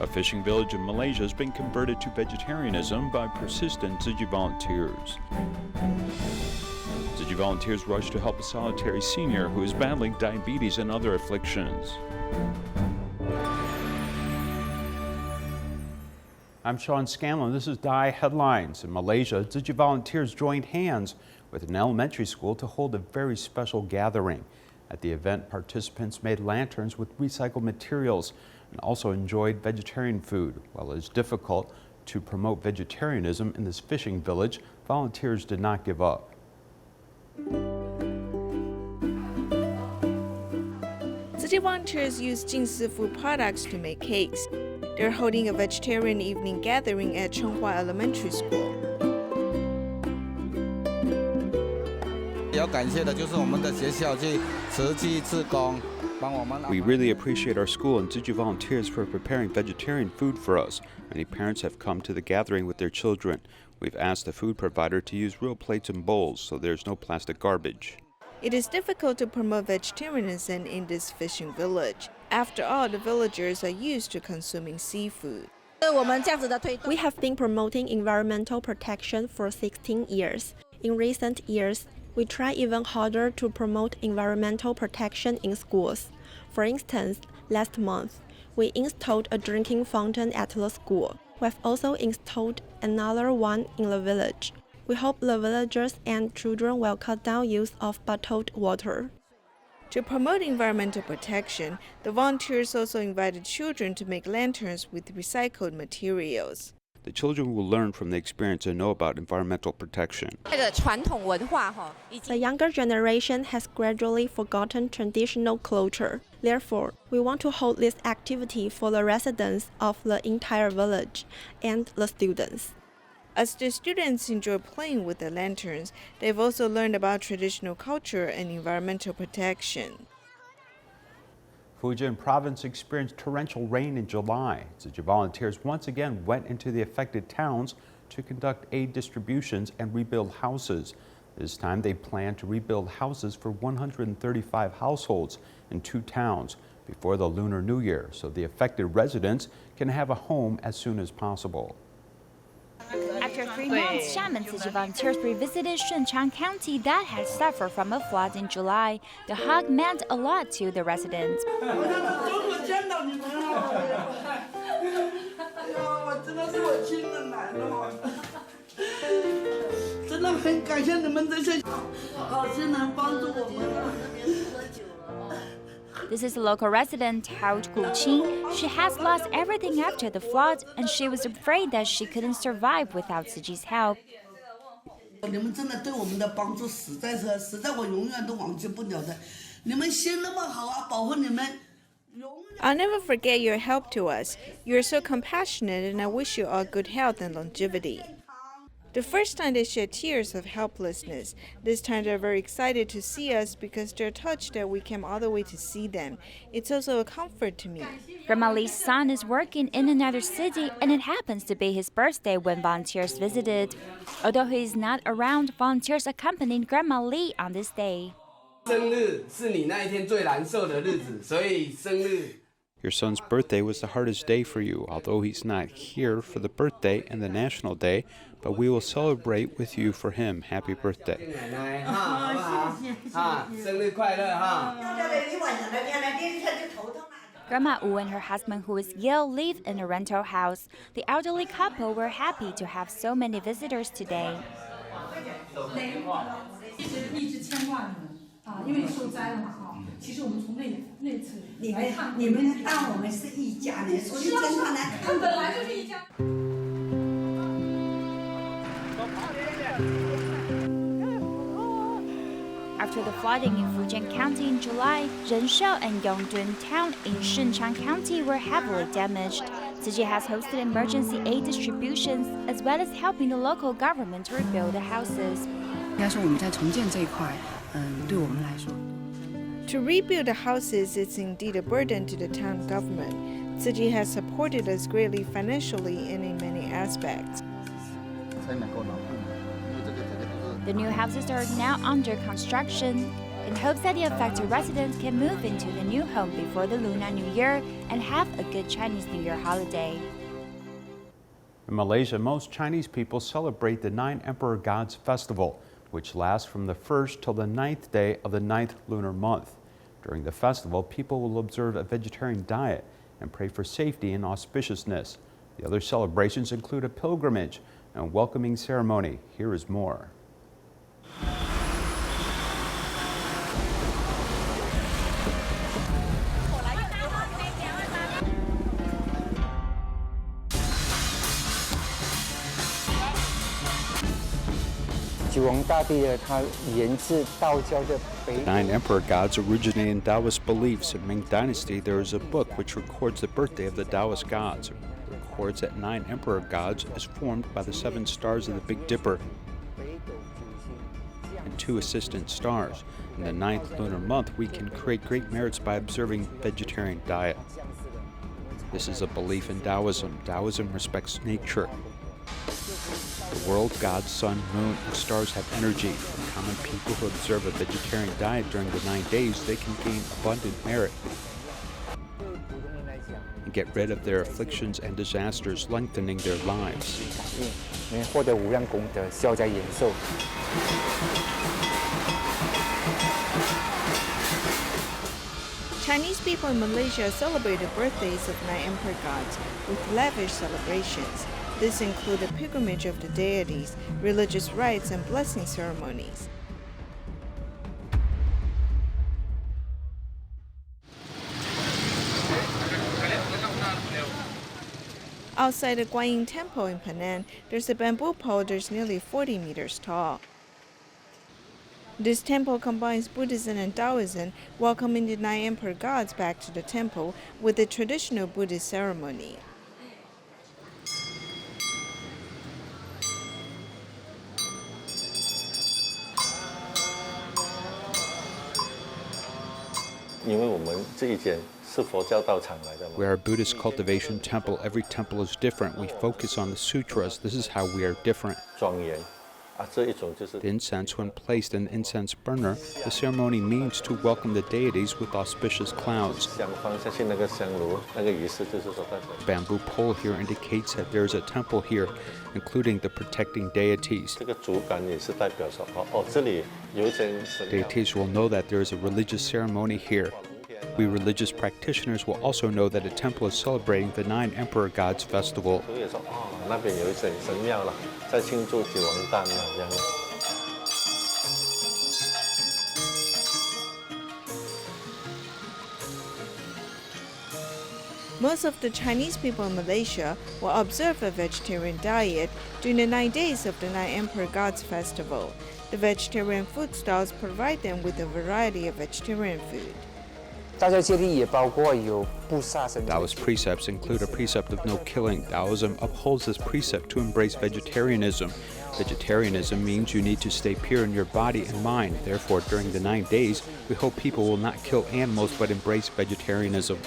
A fishing village in Malaysia has been converted to vegetarianism by persistent Tzu Chi volunteers. Tzu Chi volunteers rushed to help a solitary senior who is battling diabetes and other afflictions. I'm Sean Scanlan. This is DaAi Headlines. In Malaysia, Tzu Chi volunteers joined hands with an elementary school to hold a very special gathering. At the event, participants made lanterns with recycled materials and also enjoyed vegetarian food. While it is difficult to promote vegetarianism in this fishing village, volunteers did not give up. Tzu Chi volunteers use Jingsi food products to make cakes. They're holding a vegetarian evening gathering at Chenghua Elementary School. We really appreciate our school and Tzu Chi volunteers for preparing vegetarian food for us. Many parents have come to the gathering with their children. We've asked the food provider to use real plates and bowls so there's no plastic garbage. It is difficult to promote vegetarianism in this fishing village. After all, the villagers are used to consuming seafood. We have been promoting environmental protection for 16 years. In recent years, we try even harder to promote environmental protection in schools. For instance, last month, we installed a drinking fountain at the school. We've also installed another one in the village. We hope the villagers and children will cut down use of bottled water. To promote environmental protection, the volunteers also invited children to make lanterns with recycled materials. The children will learn from the experience and know about environmental protection. The younger generation has gradually forgotten traditional culture. Therefore, we want to hold this activity for the residents of the entire village and the students. As the students enjoy playing with the lanterns, they've also learned about traditional culture and environmental protection. Fujian Province experienced torrential rain in July. Tzu Chi volunteers once again went into the affected towns to conduct aid distributions and rebuild houses. This time they plan to rebuild houses for 135 households in 2 towns before the Lunar New Year, so the affected residents can have a home as soon as possible. After 3 months, Xiamen Tzu Chi volunteers revisited Fujian County that had suffered from a flood in July. The hug meant a lot to the residents. This is a local resident, Tzu Chi. She has lost everything after the flood, and she was afraid that she couldn't survive without Tzu Chi's help. I'll never forget your help to us. You're so compassionate, and I wish you all good health and longevity. The first time they shed tears of helplessness. This time they're very excited to see us because they're touched that we came all the way to see them. It's also a comfort to me. Grandma Lee's son is working in another city, and it happens to be his birthday when volunteers visited. Although he is not around, volunteers accompanied Grandma Lee on this day. Your son's birthday was the hardest day for you, although he's not here for the birthday and the National Day, but we will celebrate with you for him. Happy birthday. Grandma Wu and her husband, who is ill, live in a rental house. The elderly couple were happy to have so many visitors today. After the flooding in Fujian County in July, Renshou and Yongdun Town in Sichuan County were heavily damaged. Tzu Chi has hosted emergency aid distributions as well as helping the local government to rebuild the houses. To rebuild the houses is indeed a burden to the town government. Tzu Chi has supported us greatly financially and in many aspects. The new houses are now under construction. in hopes that the affected residents can move into the new home before the Lunar New Year and have a good Chinese New Year holiday. In Malaysia, most Chinese people celebrate the Nine Emperor Gods Festival, which lasts from the 1st till the 9th day of the 9th lunar month. During the festival, people will observe a vegetarian diet and pray for safety and auspiciousness. The other celebrations include a pilgrimage and welcoming ceremony. Here is more. The Nine Emperor Gods originate in Taoist beliefs. In Ming Dynasty, there is a book which records the birthday of the Taoist gods. It records that 9 Emperor Gods is formed by the 7 stars of the Big Dipper and 2 assistant stars. In the 9th lunar month, we can create great merits by observing vegetarian diet. This is a belief in Taoism. Taoism respects nature. The world, God, sun, moon, and stars have energy. For common people who observe a vegetarian diet during the 9 days, they can gain abundant merit and get rid of their afflictions and disasters, lengthening their lives. Chinese people in Malaysia celebrate the birthdays of 9 emperor gods with lavish celebrations. This includes a pilgrimage of the deities, religious rites, and blessing ceremonies. Outside the Guanyin Temple in Penang, there's a bamboo pole that's nearly 40 meters tall. This temple combines Buddhism and Taoism, welcoming the 9 emperor gods back to the temple with a traditional Buddhist ceremony. We are a Buddhist cultivation temple. Every temple is different. We focus on the sutras. This is how we are different. The incense, when placed in the incense burner, the ceremony means to welcome the deities with auspicious clouds. The bamboo pole here indicates that there is a temple here, including the protecting deities. Deities will know that there is a religious ceremony here. We religious practitioners will also know that a temple is celebrating the 9 Emperor Gods Festival. Most of the Chinese people in Malaysia will observe a vegetarian diet during the 9 days of the 9 Emperor Gods Festival. The vegetarian food stalls provide them with a variety of vegetarian food. Taoist precepts include a precept of no killing. Taoism upholds this precept to embrace vegetarianism. Vegetarianism means you need to stay pure in your body and mind. Therefore, during the 9 days, we hope people will not kill animals but embrace vegetarianism.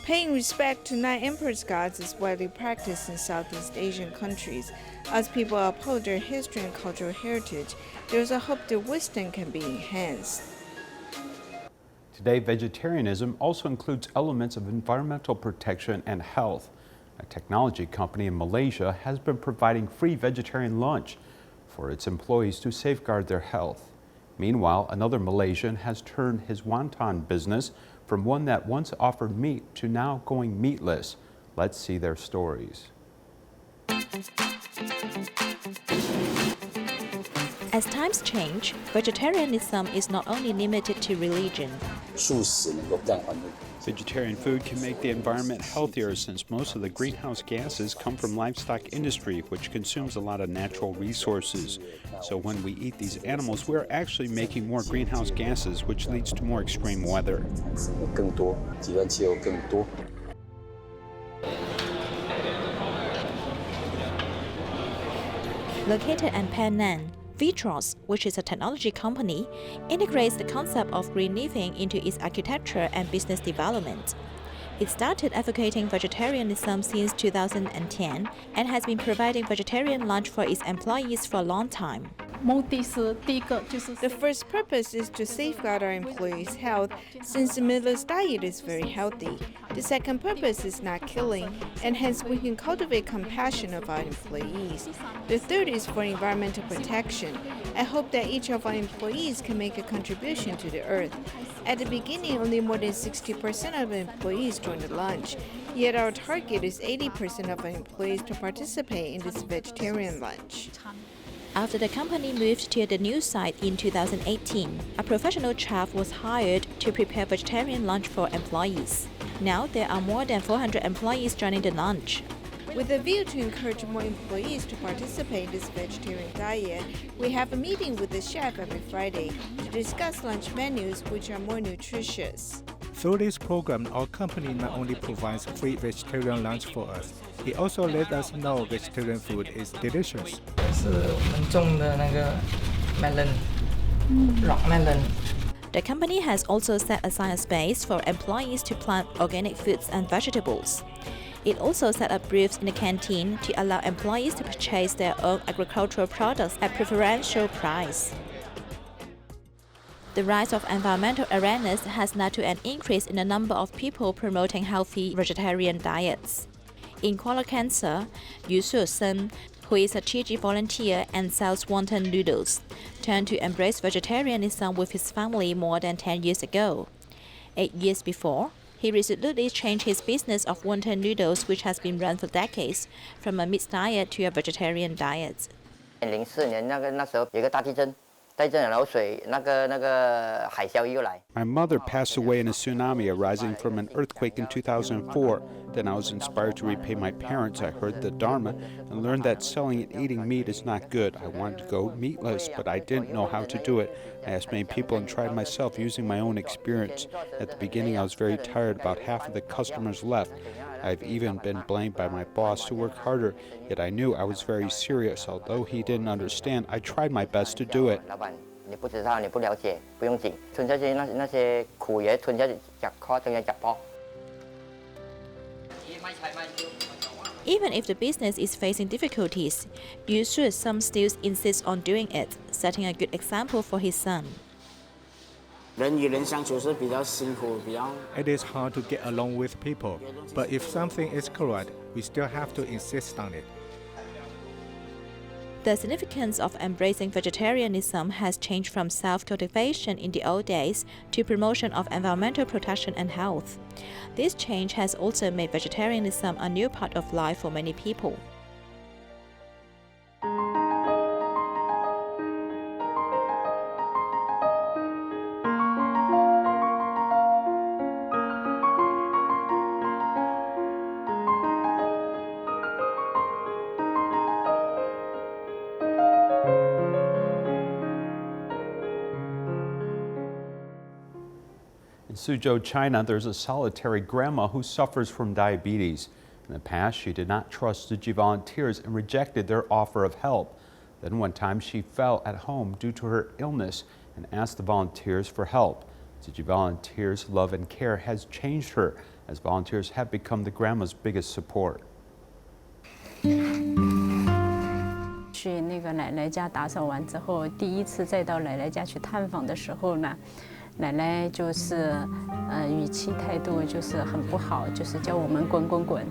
Paying respect to 9 emperors gods is widely practiced in Southeast Asian countries. As people uphold their history and cultural heritage, there is a hope their wisdom can be enhanced. Today, vegetarianism also includes elements of environmental protection and health. A technology company in Malaysia has been providing free vegetarian lunch for its employees to safeguard their health. Meanwhile, another Malaysian has turned his wonton business from one that once offered meat to now going meatless. Let's see their stories. As times change, vegetarianism is not only limited to religion. Vegetarian food can make the environment healthier since most of the greenhouse gases come from livestock industry, which consumes a lot of natural resources. So when we eat these animals, we're actually making more greenhouse gases, which leads to more extreme weather. Located in Penang, Vitros, which is a technology company, integrates the concept of green living into its architecture and business development. It started advocating vegetarianism since 2010 and has been providing vegetarian lunch for its employees for a long time. The first purpose is to safeguard our employees' health, since the meatless diet is very healthy. The second purpose is not killing, and hence we can cultivate compassion of our employees. The third is for environmental protection. I hope that each of our employees can make a contribution to the earth. At the beginning, only more than 60% of employees joined the lunch, yet our target is 80% of our employees to participate in this vegetarian lunch. After the company moved to the new site in 2018, a professional chef was hired to prepare vegetarian lunch for employees. Now there are more than 400 employees joining the lunch. With a view to encourage more employees to participate in this vegetarian diet, we have a meeting with the chef every Friday to discuss lunch menus which are more nutritious. Through this program, our company not only provides free vegetarian lunch for us, it also let us know vegetarian food is delicious. 是我们种的那个 melon, rock melon. The company has also set aside a space for employees to plant organic fruits and vegetables. It also set up booths in the canteen to allow employees to purchase their own agricultural products at preferential price. The rise of environmental awareness has led to an increase in the number of people promoting healthy vegetarian diets. In Kuala Kangsar, Yu Sen, who is a Tzu Chi volunteer and sells wonton noodles, turned to embrace vegetarianism with his family more than 10 years ago. 8 years before, he resolutely changed his business of wonton noodles, which has been run for decades, from a mixed diet to a vegetarian diet. 2004年那时候有个大地震，然后水那个海啸又来。 My mother passed away in a tsunami arising from an earthquake in 2004. Then I was inspired to repay my parents. I heard the Dharma and learned that selling and eating meat is not good. I wanted to go meatless, but I didn't know how to do it. I asked many people and tried myself using my own experience. At the beginning, I was very tired. About half of the customers left. I've even been blamed by my boss to work harder, yet I knew I was very serious. Although he didn't understand, I tried my best to do it. 老板，你不知道，你不了解，不用紧，吞下去那些苦也吞下去，夹壳等下夹包。 Even if the business is facing difficulties, Yu Some still insists on doing it, setting a good example for his son. 人与人相处是比较辛苦，比较。 It is hard to get along with people, but if something is correct, we still have to insist on it. The significance of embracing vegetarianism has changed from self-cultivation in the old days to promotion of environmental protection and health. This change has also made vegetarianism a new part of life for many people. In Suzhou, China, there's a solitary grandma who suffers from diabetes. In the past, she did not trust Tzu Chi volunteers and rejected their offer of help. Then one time she fell at home due to her illness and asked the volunteers for help. Tzu Chi volunteers' love and care has changed her, as volunteers have become the grandma's biggest support. 去那个奶奶家打扫完之后，第一次再到奶奶家去探访的时候呢，奶奶就是语气态度就是很不好，就是叫我们滚滚滚。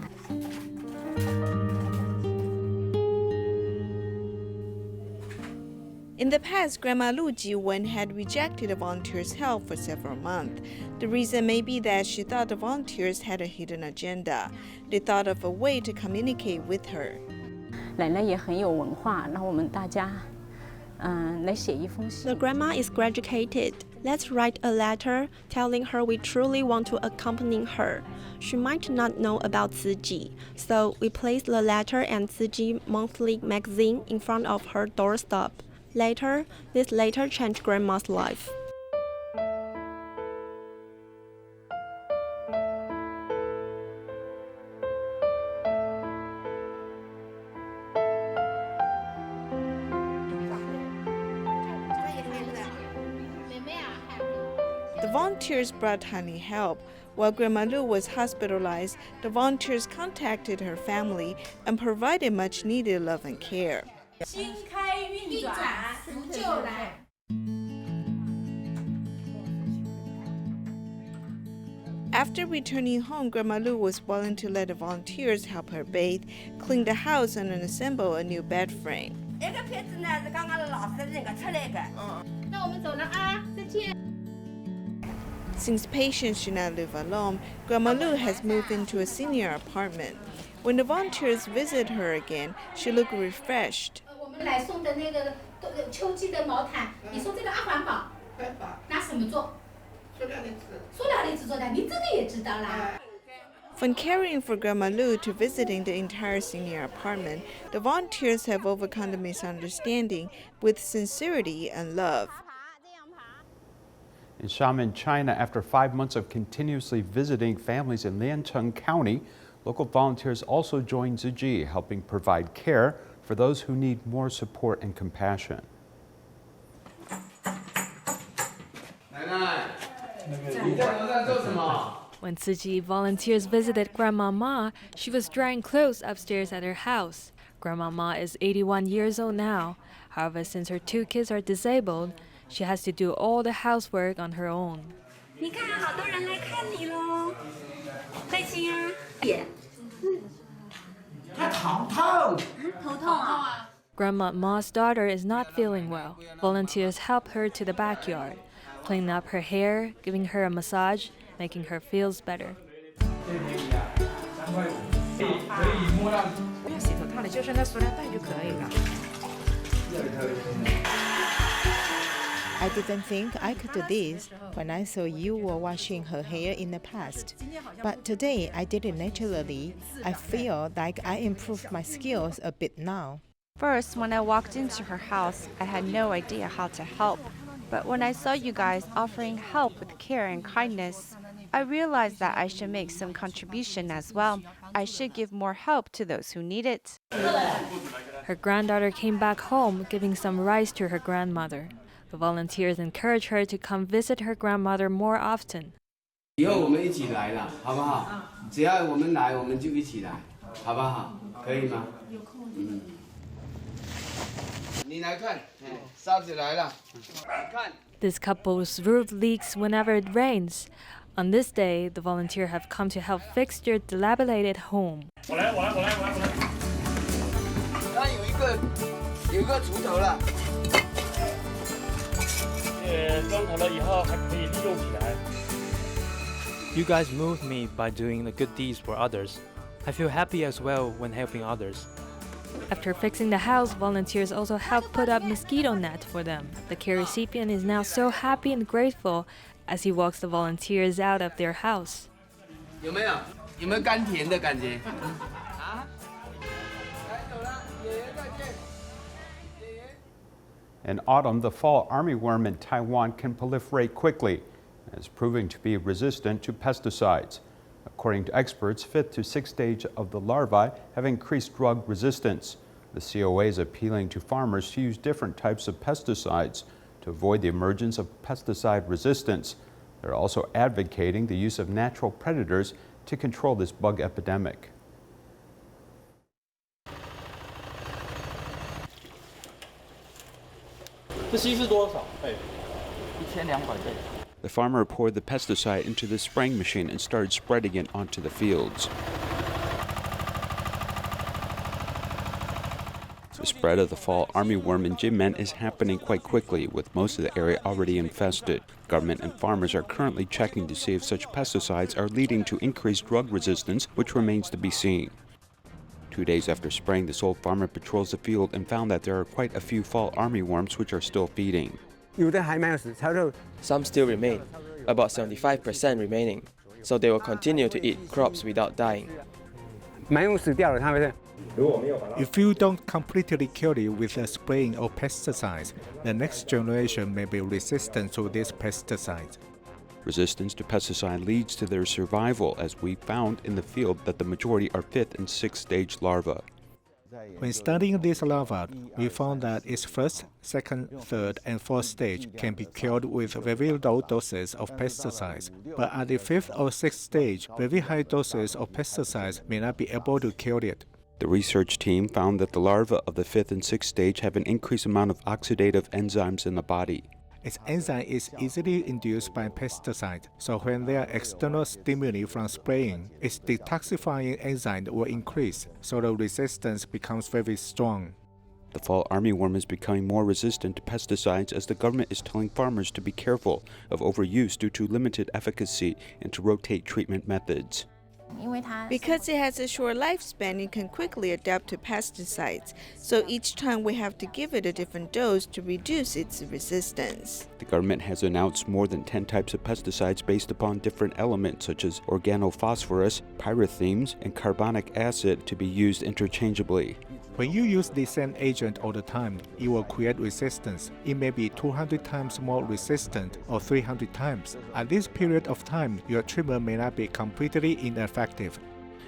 In the past, Grandma Lu Jiwen had rejected the volunteers' help for several months. The reason may be that she thought the volunteers had a hidden agenda. They thought of a way to communicate with her. 奶奶也很有文化，让我们大家来写一封信。 The grandma is graduated. Let's write a letter telling her we truly want to accompany her. She might not know about Tzu Chi, so we placed the letter and Tzu Chi monthly magazine in front of her doorstep. Later, this letter changed Grandma's life. The volunteers brought timely help. While Grandma Lu was hospitalized, the volunteers contacted her family and provided much-needed love and care. After returning home, Grandma Lu was willing to let the volunteers help her bathe, clean the house, and assemble a new bed frame. Since patients should not live alone, Grandma Lu has moved into a senior apartment. When the volunteers visit her again, she looked refreshed. From caring for Grandma Lu to visiting the entire senior apartment, the volunteers have overcome the misunderstanding with sincerity and love. In Xiamen, China, after 5 months of continuously visiting families in Liancheng County, local volunteers also joined Tzu Chi, helping provide care for those who need more support and compassion. When Tzu Chi volunteers visited Grandma Ma, she was drying clothes upstairs at her house. Grandma Ma is 81 years old now. However, since her 2 kids are disabled, she has to do all the housework on her own. Grandma Ma's daughter is not feeling well. Volunteers help her to the backyard, cleaning up her hair, giving her a massage, making her feel better. I didn't think I could do this when I saw you were washing her hair in the past. But today I did it naturally. I feel like I improved my skills a bit now. First, when I walked into her house, I had no idea how to help. But when I saw you guys offering help with care and kindness, I realized that I should make some contribution as well. I should give more help to those who need it. Her granddaughter came back home, giving some rice to her grandmother. The volunteers encourage her to come visit her grandmother more often. This couple's roof leaks whenever it rains. On this day, the volunteers have come to help fix their dilapidated home. You guys moved me by doing the good deeds for others. I feel happy as well when helping others. After fixing the house, volunteers also help put up mosquito net for them. The care recipient is now so happy and grateful as he walks the volunteers out of their house. In autumn, the fall armyworm in Taiwan can proliferate quickly and is proving to be resistant to pesticides. According to experts, 5th to 6th stage of the larvae have increased drug resistance. The COA is appealing to farmers to use different types of pesticides to avoid the emergence of pesticide resistance. They're also advocating the use of natural predators to control this bug epidemic. The farmer poured the pesticide into the spraying machine and started spreading it onto the fields. The spread of the fall armyworm in Jinmen is happening quite quickly, with most of the area already infested. Government and farmers are currently checking to see if such pesticides are leading to increased drug resistance, which remains to be seen. 2 days after spraying, the sole farmer patrols the field and found that there are quite a few fall armyworms which are still feeding. Some still remain, about 75% remaining, so they will continue to eat crops without dying. If you don't completely kill it with a spraying of pesticides, the next generation may be resistant to these pesticides. Resistance to pesticide leads to their survival, as we found in the field that the majority are 5th and 6th stage larvae. When studying this larva, we found that its first, second, third, and fourth stage can be cured with very low doses of pesticides. But at the fifth or sixth stage, very high doses of pesticides may not be able to cure it. The research team found that the larvae of the 5th and 6th stage have an increased amount of oxidative enzymes in the body. Its enzyme is easily induced by pesticide, so when there are external stimuli from spraying, its detoxifying enzyme will increase, so the resistance becomes very strong. The fall armyworm is becoming more resistant to pesticides as the government is telling farmers to be careful of overuse due to limited efficacy and to rotate treatment methods. Because it has a short lifespan, it can quickly adapt to pesticides, so each time we have to give it a different dose to reduce its resistance. The government has announced more than 10 types of pesticides based upon different elements such as organophosphorus, pyrethrines, and carbonic acid to be used interchangeably. When you use the same agent all the time, it will create resistance. It may be 200 times more resistant or 300 times. At this period of time, your treatment may not be completely ineffective.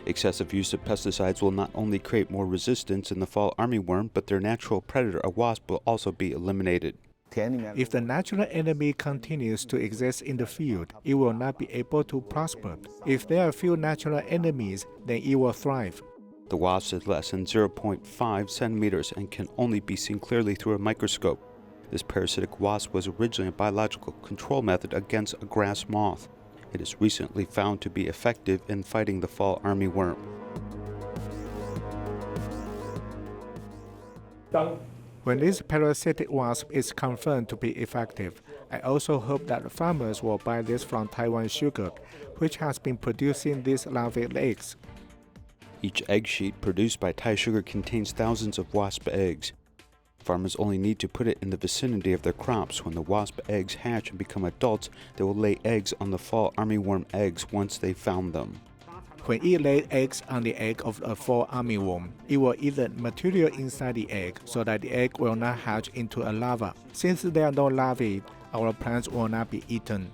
Excessive use of pesticides will not only create more resistance in the fall armyworm, but their natural predator, a wasp, will also be eliminated. If the natural enemy continues to exist in the field, it will not be able to prosper. If there are few natural enemies, then it will thrive. The wasp is less than 0.5 centimeters and can only be seen clearly through a microscope. This parasitic wasp was originally a biological control method against a grass moth. It is recently found to be effective in fighting the fall armyworm. When this parasitic wasp is confirmed to be effective, I also hope that farmers will buy this from Taiwan Sugar, which has been producing these larvae eggs. Each egg sheet produced by Thai Sugar contains thousands of wasp eggs. Farmers only need to put it in the vicinity of their crops. When the wasp eggs hatch and become adults, they will lay eggs on the fall armyworm eggs once they found them. When it lays eggs on the egg of a fall armyworm, it will eat the material inside the egg so that the egg will not hatch into a larva. Since there are no larvae, our plants will not be eaten.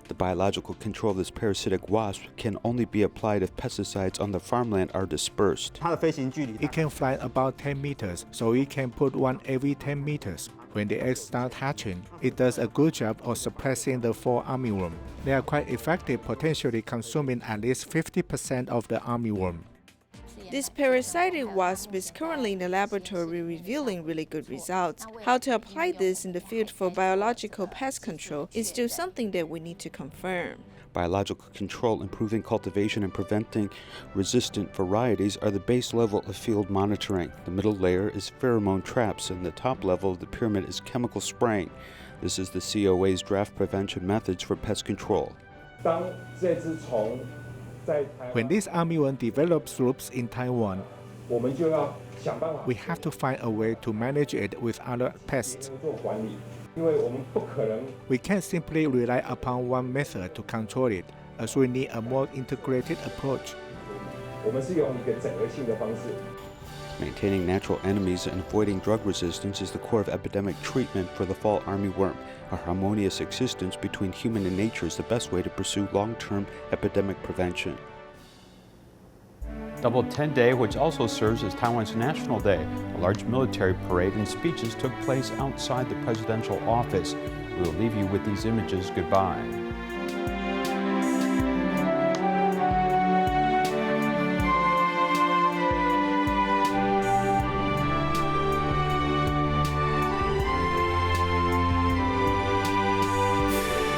The biological control of this parasitic wasp can only be applied if pesticides on the farmland are dispersed. It can fly about 10 meters, so it can put one every 10 meters. When the eggs start hatching, it does a good job of suppressing the fall armyworm. They are quite effective, potentially consuming at least 50% of the armyworm. This parasitic wasp is currently in the laboratory revealing really good results. How to apply this in the field for biological pest control is still something that we need to confirm. Biological control, improving cultivation, and preventing resistant varieties are the base level of field monitoring. The middle layer is pheromone traps, and the top level of the pyramid is chemical spraying. This is the COA's draft prevention methods for pest control. When this armyworm develops roots in Taiwan, we have to find a way to manage it with other pests. We can't simply rely upon one method to control it, as we need a more integrated approach. Maintaining natural enemies and avoiding drug resistance is the core of epidemic treatment for the fall armyworm. A harmonious existence between human and nature is the best way to pursue long-term epidemic prevention. Double 10 Day, which also serves as Taiwan's National Day. A large military parade and speeches took place outside the presidential office. We will leave you with these images. Goodbye.